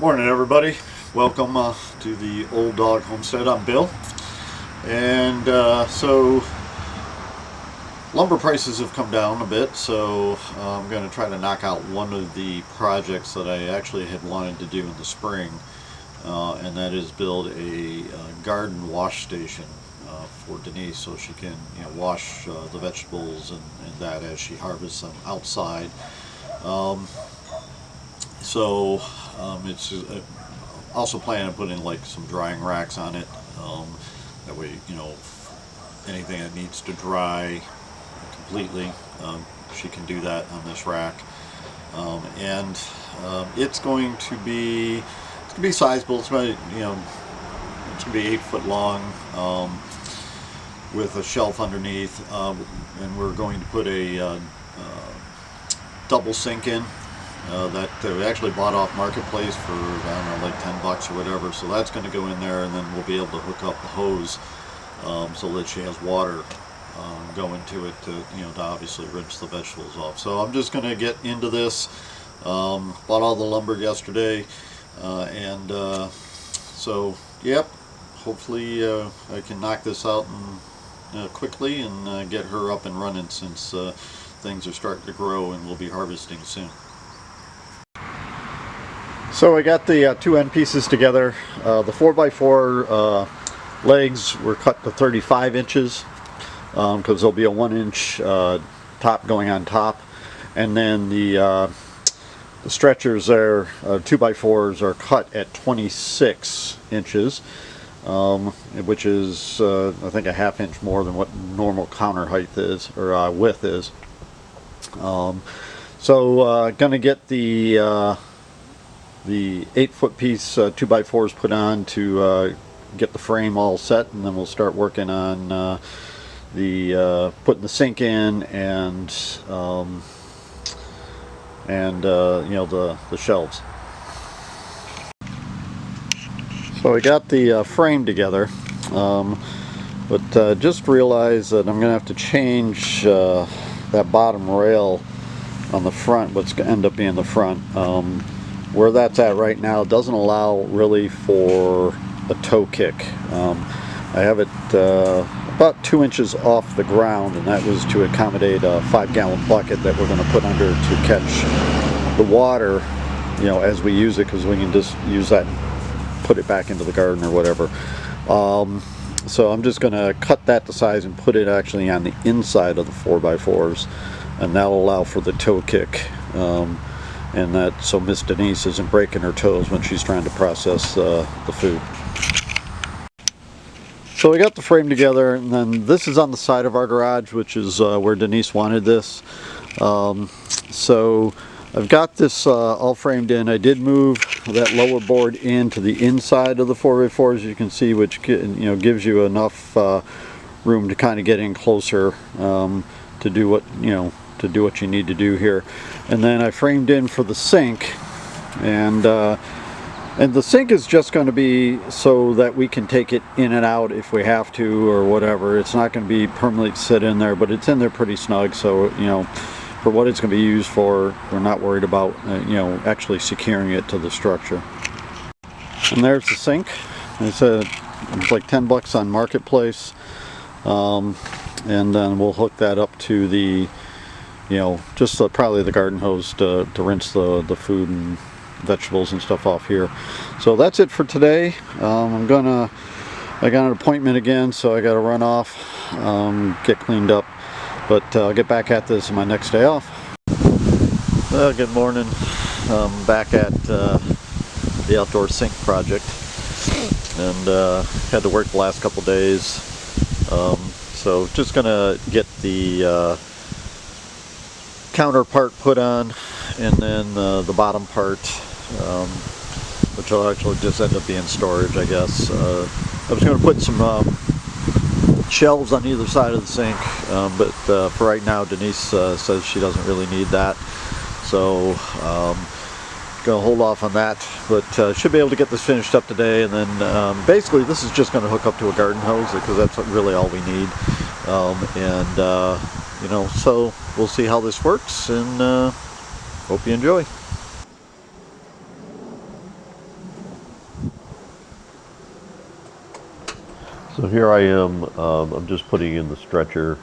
Morning everybody, welcome to the Old Dog Homestead. I'm Bill, and so lumber prices have come down a bit, so I'm going to try to knock out one of the projects that I actually had wanted to do in the spring, and that is build a garden wash station for Denise, so she can wash the vegetables and that as she harvests them outside. It's also planning on putting like some drying racks on it. That way, anything that needs to dry completely, she can do that on this rack. It's going to be sizable. It's about, it's going to be 8 foot long, with a shelf underneath, and we're going to put a double sink in. That we actually bought off Marketplace for, I don't know, like $10 or whatever, so that's going to go in there, and then we'll be able to hook up the hose so that she has water going to it to, to obviously rinse the vegetables off. So I'm just going to get into this. Bought all the lumber yesterday, so yep, hopefully I can knock this out quickly and get her up and running, since things are starting to grow and we'll be harvesting soon. So I got the two end pieces together. The 4x4 legs were cut to 35 inches because there'll be a 1-inch top going on top, and then the stretchers there, 2x4s, are cut at 26 inches, which is I think a ½ inch more than what normal counter height is, or width is. Gonna get the 8-foot piece 2x4s put on to get the frame all set, and then we'll start working on putting the sink in and the shelves. So we got the frame together, but just realized that I'm gonna have to change that bottom rail on the front, what's going to end up being the front. Where that's at right now doesn't allow really for a toe kick. I have it about 2 inches off the ground, and that was to accommodate a 5-gallon bucket that we're going to put under to catch the water, as we use it, because we can just use that and put it back into the garden or whatever. So I'm just going to cut that to size and put it actually on the inside of the 4x4s, and that'll allow for the toe kick. And that, so Miss Denise isn't breaking her toes when she's trying to process the food. So we got the frame together, and then this is on the side of our garage, which is where Denise wanted this. So I've got this all framed in. I did move that lower board into the inside of the 4x4, as you can see, which gives you enough room to kind of get in closer to do what you need to do here. And then I framed in for the sink, and the sink is just going to be so that we can take it in and out if we have to or whatever. It's not going to be permanently sit in there, but it's in there pretty snug, so for what it's going to be used for, we're not worried about actually securing it to the structure. And there's the sink. It's like $10 on Marketplace, and then we'll hook that up to the just probably the garden hose to rinse the food and vegetables and stuff off here. So that's it for today. I got an appointment again, so I got to run off, get cleaned up, but I'll get back at this on my next day off. Well, good morning. I'm back at the outdoor sink project, and had to work the last couple days, so just gonna get the counter part put on, and then the bottom part, which will actually just end up being storage, I guess. I was going to put some shelves on either side of the sink, but for right now Denise says she doesn't really need that, so going to hold off on that, but should be able to get this finished up today. And then basically this is just going to hook up to a garden hose, because that's really all we need. So we'll see how this works, and hope you enjoy. So here I am. I'm just putting in the stretcher,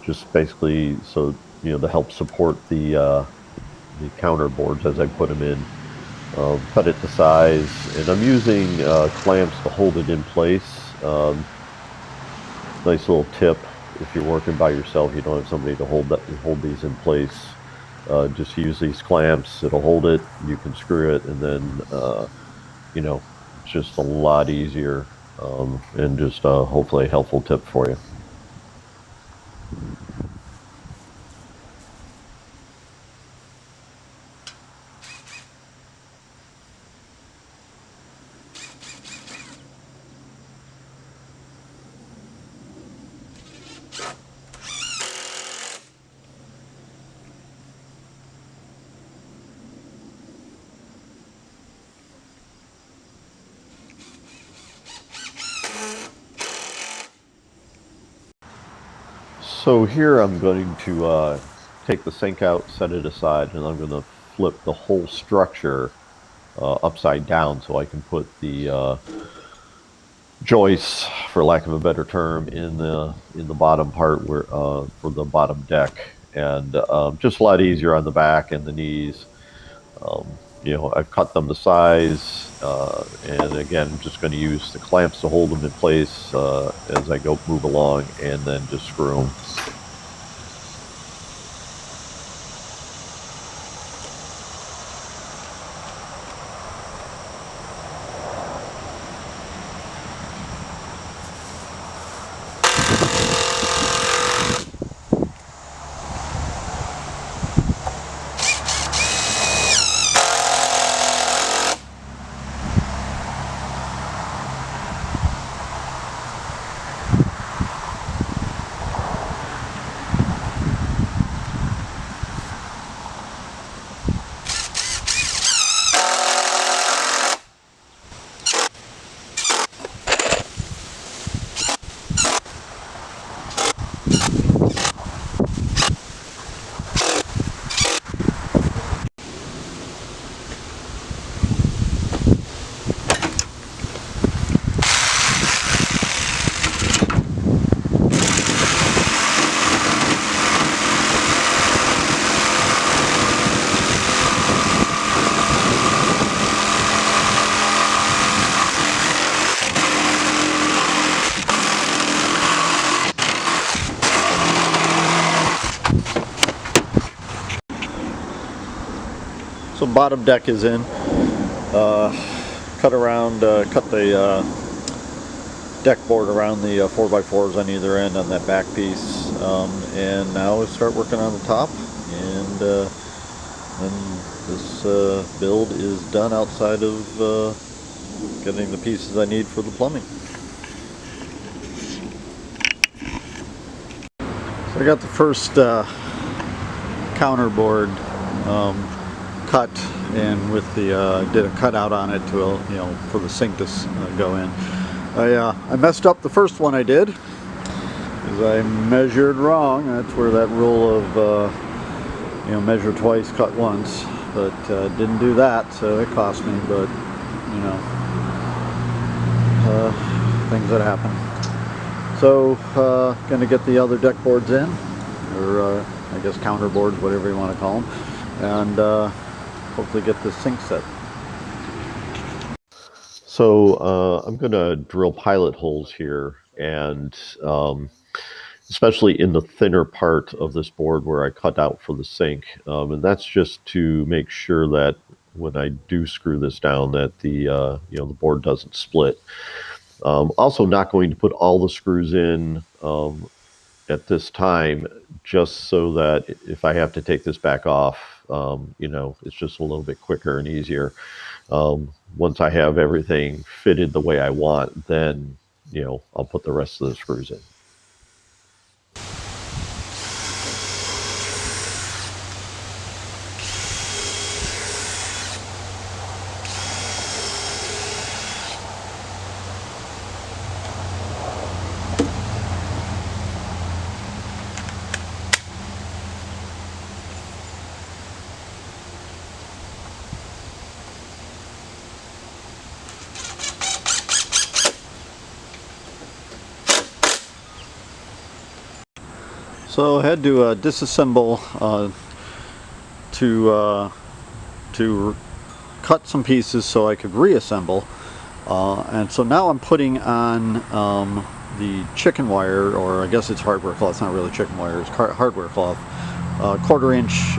just basically so to help support the counter boards as I put them in. Cut it to size, and I'm using clamps to hold it in place. Nice little tip: if you're working by yourself, you don't have somebody to hold these in place. Just use these clamps; it'll hold it. You can screw it, and then you know it's just a lot easier, and just hopefully a helpful tip for you. So here I'm going to take the sink out, set it aside, and I'm going to flip the whole structure upside down so I can put the joists, for lack of a better term, in the bottom part where for the bottom deck, and just a lot easier on the back and the knees. I've cut them to size, and again, I'm just going to use the clamps to hold them in place as I go move along, and then just screw them. So bottom deck is in. Cut the deck board around the 4x4s on either end on that back piece, and now we start working on the top, and then this build is done outside of getting the pieces I need for the plumbing. So I got the first counterboard cut, and with the did a cutout on it to for the sink to go in. I messed up the first one I did because I measured wrong. That's where that rule of measure twice, cut once, but didn't do that, so it cost me. But things that happen. So going to get the other deck boards in, or I guess counter boards, whatever you want to call them, and hopefully get this sink set. So I'm going to drill pilot holes here, and especially in the thinner part of this board where I cut out for the sink, and that's just to make sure that when I do screw this down, that the board doesn't split. Also, not going to put all the screws in at this time, just so that if I have to take this back off, it's just a little bit quicker and easier. Once I have everything fitted the way I want, then I'll put the rest of the screws in. So I had to disassemble to cut some pieces so I could reassemble, and so now I'm putting on the chicken wire, or I guess it's hardware cloth. It's not really chicken wire, it's hardware cloth. 1/4 inch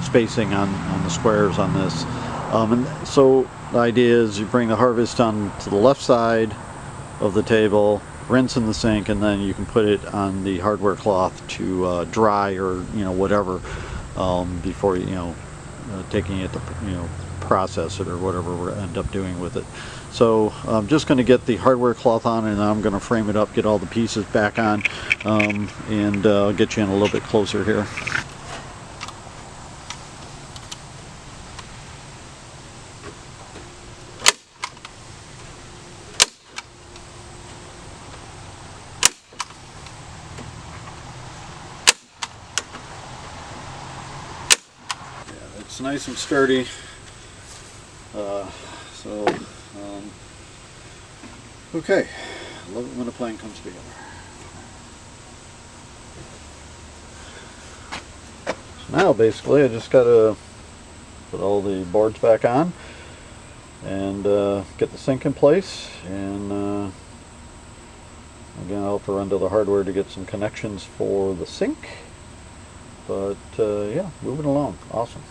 spacing on the squares on this, and so the idea is you bring the harvest on to the left side of the table, rinse in the sink, and then you can put it on the hardware cloth to dry, or whatever, before taking it to process it or whatever we end up doing with it. So I'm just going to get the hardware cloth on, and I'm going to frame it up, get all the pieces back on, and I'll get you in a little bit closer here. It's nice and sturdy, okay, I love it when a plan comes together. So now basically I just got to put all the boards back on and get the sink in place, and again I'll have to run to the hardware to get some connections for the sink, but yeah, moving along, awesome.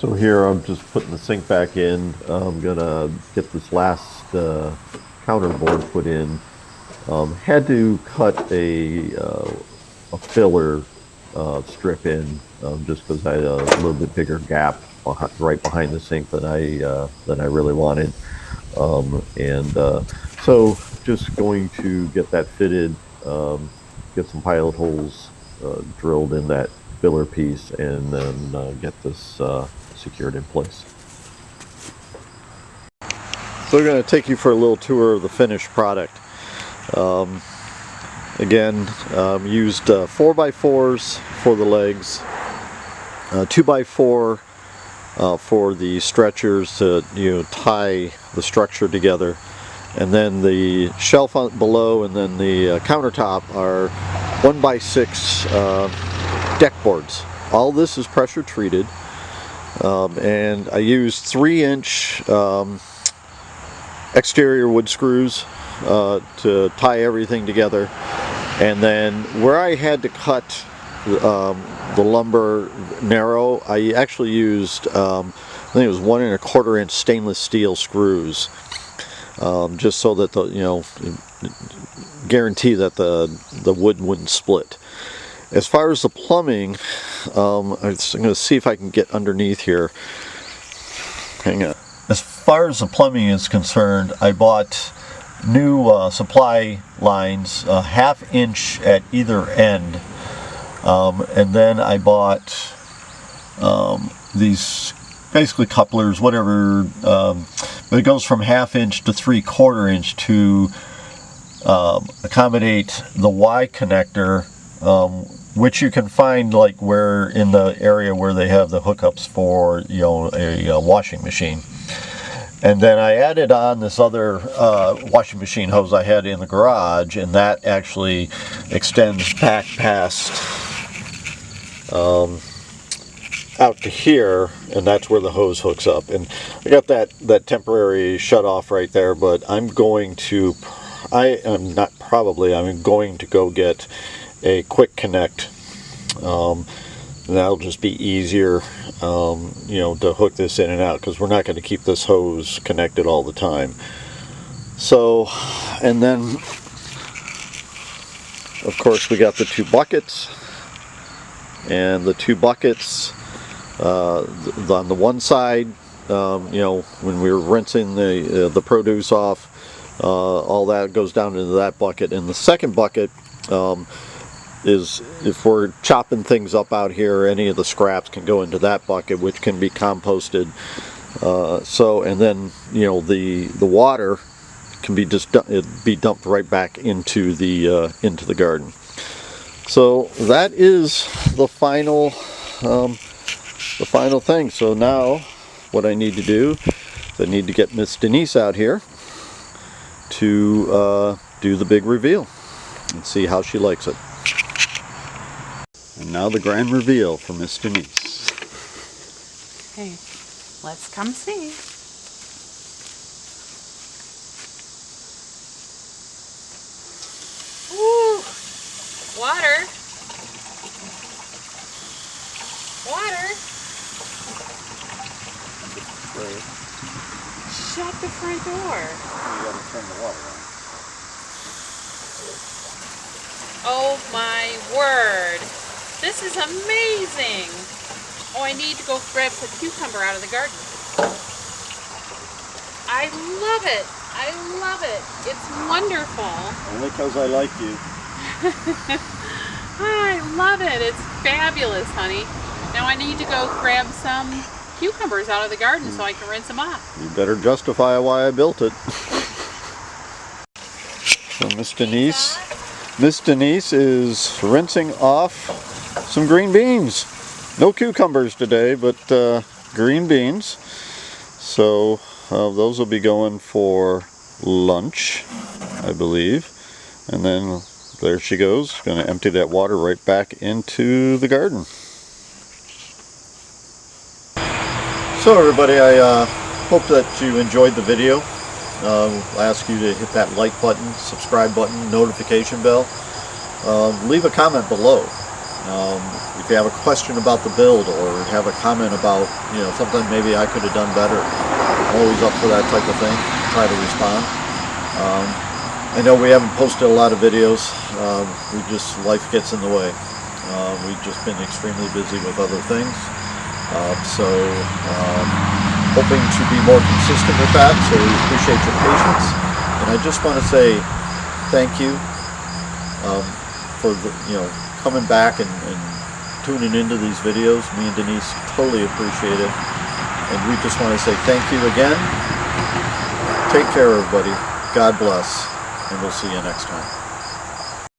So here I'm just putting the sink back in. I'm gonna get this last counter board put in. Had to cut a filler strip in, just because I had a little bit bigger gap right behind the sink than I really wanted, so just going to get that fitted, get some pilot holes drilled in that filler piece, and then get this secured in place. So we're going to take you for a little tour of the finished product. Again, used 4x4s for the legs, 2x4 for the stretchers to tie the structure together, and then the shelf below and then the countertop are 1x6 deck boards. All this is pressure treated, and I used 3-inch exterior wood screws to tie everything together, and then where I had to cut the lumber narrow, I actually used I think it was 1 1/4 inch stainless steel screws, just so that guarantee that the wood wouldn't split. As far as the plumbing, I'm going to see if I can get underneath here. Hang on. As far as the plumbing is concerned, I bought new supply lines, 1/2 inch at either end, and then I bought these basically couplers, whatever, but it goes from 1/2 inch to 3/4 inch to accommodate the Y connector, which you can find like where in the area where they have the hookups for a washing machine. And then I added on this other washing machine hose I had in the garage, and that actually extends back past out to here, and that's where the hose hooks up. And I got that temporary shut off right there, but I'm going to I'm going to go get a quick connect, and that'll just be easier to hook this in and out, because we're not going to keep this hose connected all the time. So, and then of course we got the 2 buckets and the two buckets on the one side, you know, when we were rinsing the produce off, all that goes down into that bucket. And the second bucket is if we're chopping things up out here, any of the scraps can go into that bucket, which can be composted. And then, you know, the water can be be dumped right back into the garden. So that is the final thing. So now what I need to do is I need to get Miss Denise out here to do the big reveal and see how she likes it. And now the grand reveal for Miss Denise. Okay, let's come see. Ooh, water. Water. Shut the front door. You gotta turn the water on. Oh my word. This is amazing. Oh, I need to go grab some cucumber out of the garden. I love it. I love it. It's wonderful. Only because I like you. I love it. It's fabulous, honey. Now I need to go grab some cucumbers out of the garden so I can rinse them off. You better justify why I built it. So Miss Denise is rinsing off some green beans. No cucumbers today, but green beans. So those will be going for lunch, I believe. And then there she goes, going to empty that water right back into the garden. So everybody, I hope that you enjoyed the video. I'll ask you to hit that like button, subscribe button, notification bell. Leave a comment below. If you have a question about the build or have a comment about, you know, something maybe I could have done better, I'm always up for that type of thing. Try to respond. I know we haven't posted a lot of videos. Life gets in the way. We've just been extremely busy with other things. Hoping to be more consistent with that, so we appreciate your patience. And I just want to say thank you for coming back and tuning into these videos. Me and Denise totally appreciate it. And we just want to say thank you again. Take care, everybody. God bless. And we'll see you next time.